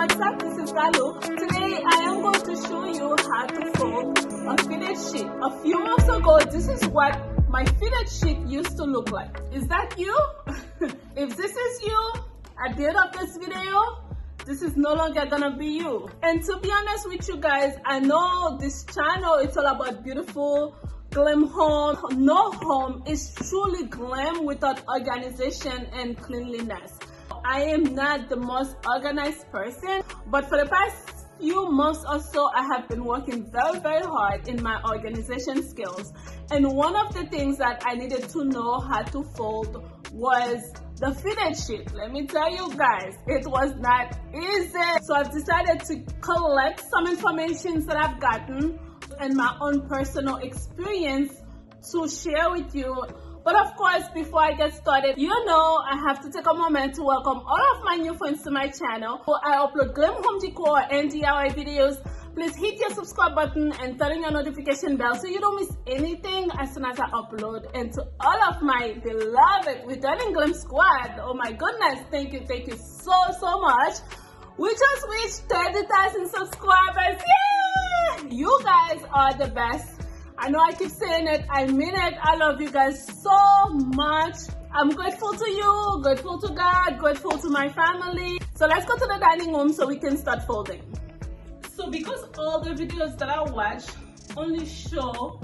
what's up? This is Dalou. Today I am going to show you how to fold a fitted sheet. A few months ago, this is what my fitted sheet used to look like. Is that you? If this is you, at the end of this video, this is no longer gonna be you. And to be honest with you guys, I know this channel is all about beautiful glam home. No home is truly glam without organization and cleanliness. I am not the most organized person, but for the past few months or so, I have been working very hard in my organization skills. And one of the things that I needed to know how to fold was the fitted sheet. Let me tell you guys, it was not easy. So I've decided to collect some information that I've gotten and my own personal experience to share with you. But of course, before I get started, you know I have to take a moment to welcome all of my new friends to my channel. I upload glam home decor and DIY videos. Please hit your subscribe button and turn on your notification bell so you don't miss anything as soon as I upload. And to all of my beloved returning Glam Squad, oh my goodness, thank you so much. We just reached 30,000 subscribers. Yeah! You guys are the best. I know I keep saying it, I mean it. I love you guys so much. I'm grateful to you, grateful to God, grateful to my family. So let's go to the dining room so we can start folding. So because all the videos that I watch only show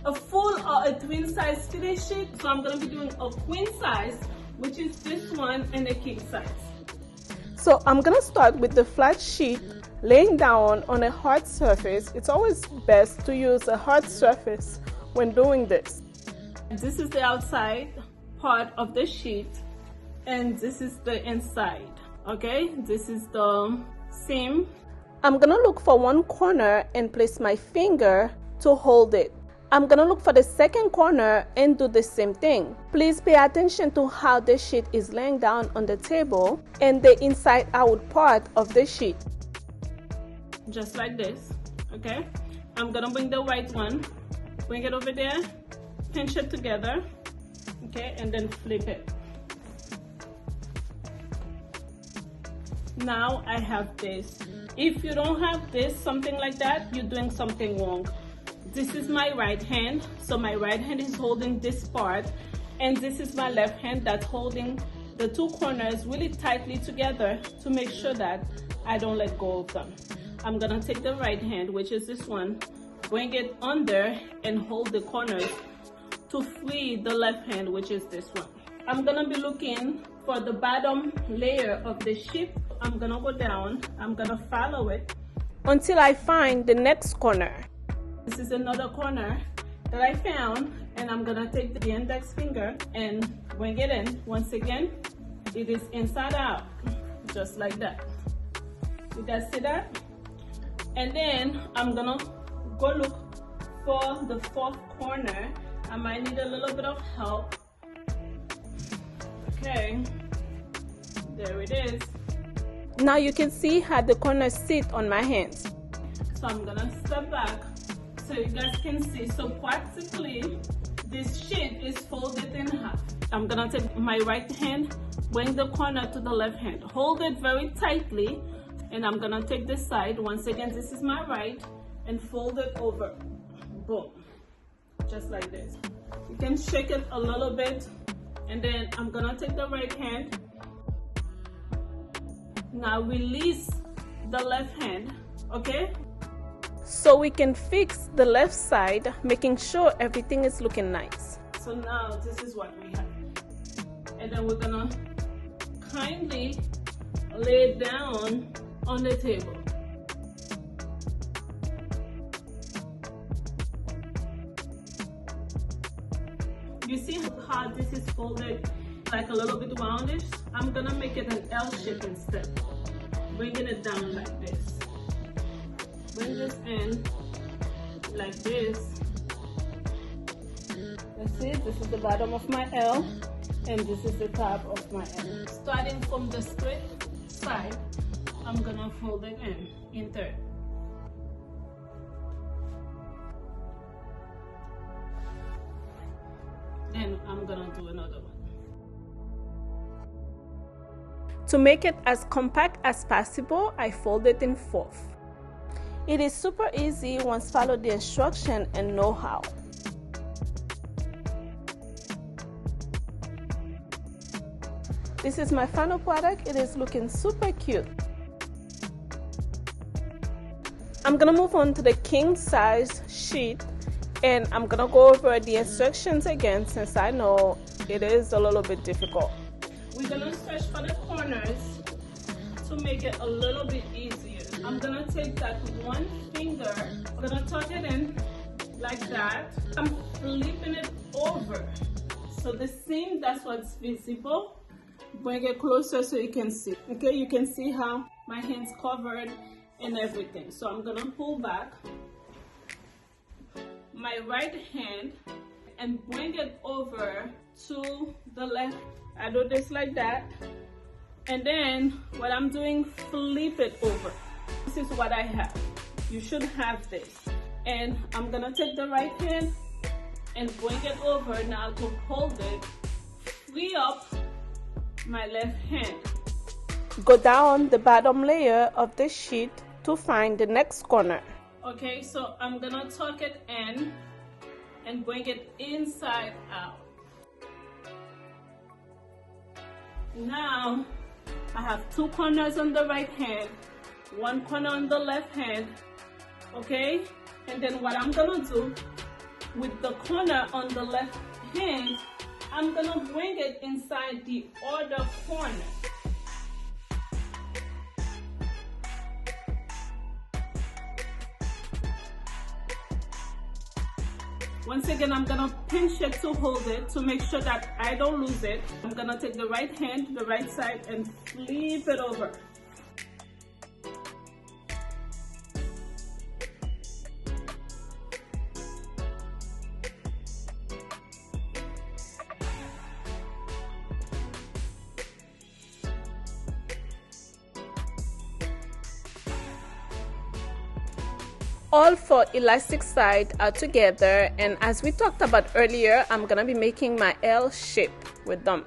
a full or a twin size fitted sheet, so I'm gonna be doing a queen size, which is this one, and a king size. So I'm gonna start with the flat sheet, laying down on a hard surface. It's always best to use a hard surface when doing this. This is the outside part of the sheet, and this is the inside. Okay, this is the seam. I'm gonna look for one corner and place my finger to hold it. I'm gonna look for the second corner and do the same thing. Please pay attention to how the sheet is laying down on the table and the inside out part of the sheet. Just like this, okay? I'm gonna bring the white one, bring it over there, pinch it together, okay, and then flip it. Now I have this. If you don't have this, something like that, you're doing something wrong. This is my right hand, so my right hand is holding this part, and this is my left hand that's holding the two corners really tightly together to make sure that I don't let go of them. I'm gonna take the right hand, which is this one, bring it under and hold the corners to free the left hand, which is this one. I'm gonna be looking for the bottom layer of the sheet. I'm gonna go down, I'm gonna follow it until I find the next corner. This is another corner that I found, and I'm gonna take the index finger and bring it in. Once again, it is inside out, just like that. You guys see that? And then I'm gonna go look for the fourth corner. I might need a little bit of help. Okay, there it is. Now you can see how the corners sit on my hands. So I'm gonna step back so you guys can see. So practically, this sheet is folded in half. I'm gonna take my right hand, bring the corner to the left hand, hold it very tightly, and I'm gonna take this side. Once again, this is my right, and fold it over. Boom, just like this. You can shake it a little bit, and then I'm gonna take the right hand. Now release the left hand, okay? So we can fix the left side, making sure everything is looking nice. So now this is what we have. And then we're gonna kindly lay it down on the table. You see how this is folded like a little bit roundish? I'm gonna make it an L shape instead. Bringing it down like this. Bring this in like this. Let's see, this is the bottom of my L, and this is the top of my L. Starting from the straight side, I'm gonna fold it in third. Then I'm gonna do another one. To make it as compact as possible, I fold it in fourth. It is super easy once follow the instruction and know how. This is my final product. It is looking super cute. I'm gonna move on to the king size sheet, and I'm gonna go over the instructions again since I know it is a little bit difficult. We're gonna stretch for the corners to make it a little bit easier. I'm gonna take that one finger, I'm gonna tuck it in like that. I'm flipping it over. So the seam, that's what's visible. Bring it closer so you can see. Okay, you can see how my hand's covered and everything. So I'm gonna pull back my right hand and bring it over to the left. I do this like that, and then what I'm doing, flip it over. This is what I have. You should have this. And I'm gonna take the right hand and bring it over now to hold it. Free up my left hand. Go down the bottom layer of the sheet to find the next corner. Okay, so I'm gonna tuck it in and bring it inside out. Now I have two corners on the right hand, one corner on the left hand. Okay, and then what I'm gonna do with the corner on the left hand, I'm gonna bring it inside the other corner. Once again, I'm gonna pinch it to hold it to make sure that I don't lose it. I'm gonna take the right hand, the right side, and flip it over. All four elastic sides are together, and as we talked about earlier, I'm gonna be making my L shape with them.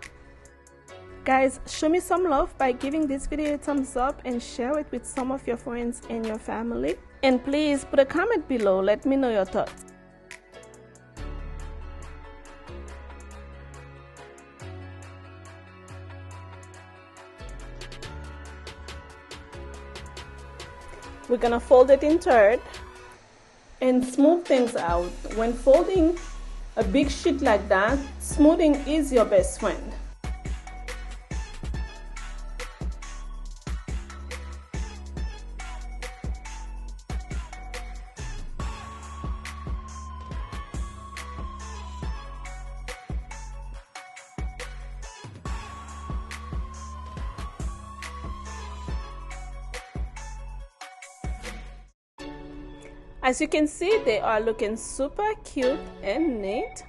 Guys, show me some love by giving this video a thumbs up and share it with some of your friends and your family. And please put a comment below, let me know your thoughts. We're gonna fold it in third and smooth things out. When folding a big sheet like that, smoothing is your best friend. As you can see, they are looking super cute and neat.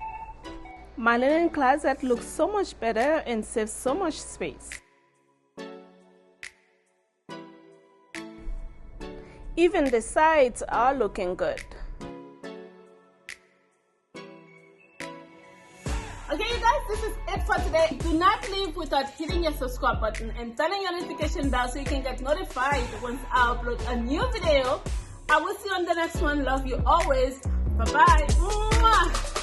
My linen closet looks so much better and saves so much space. Even the sides are looking good. Okay, you guys, this is it for today. Do not leave without hitting your subscribe button and turning your notification bell so you can get notified once I upload a new video. I will see you on the next one. Love you always. Bye-bye.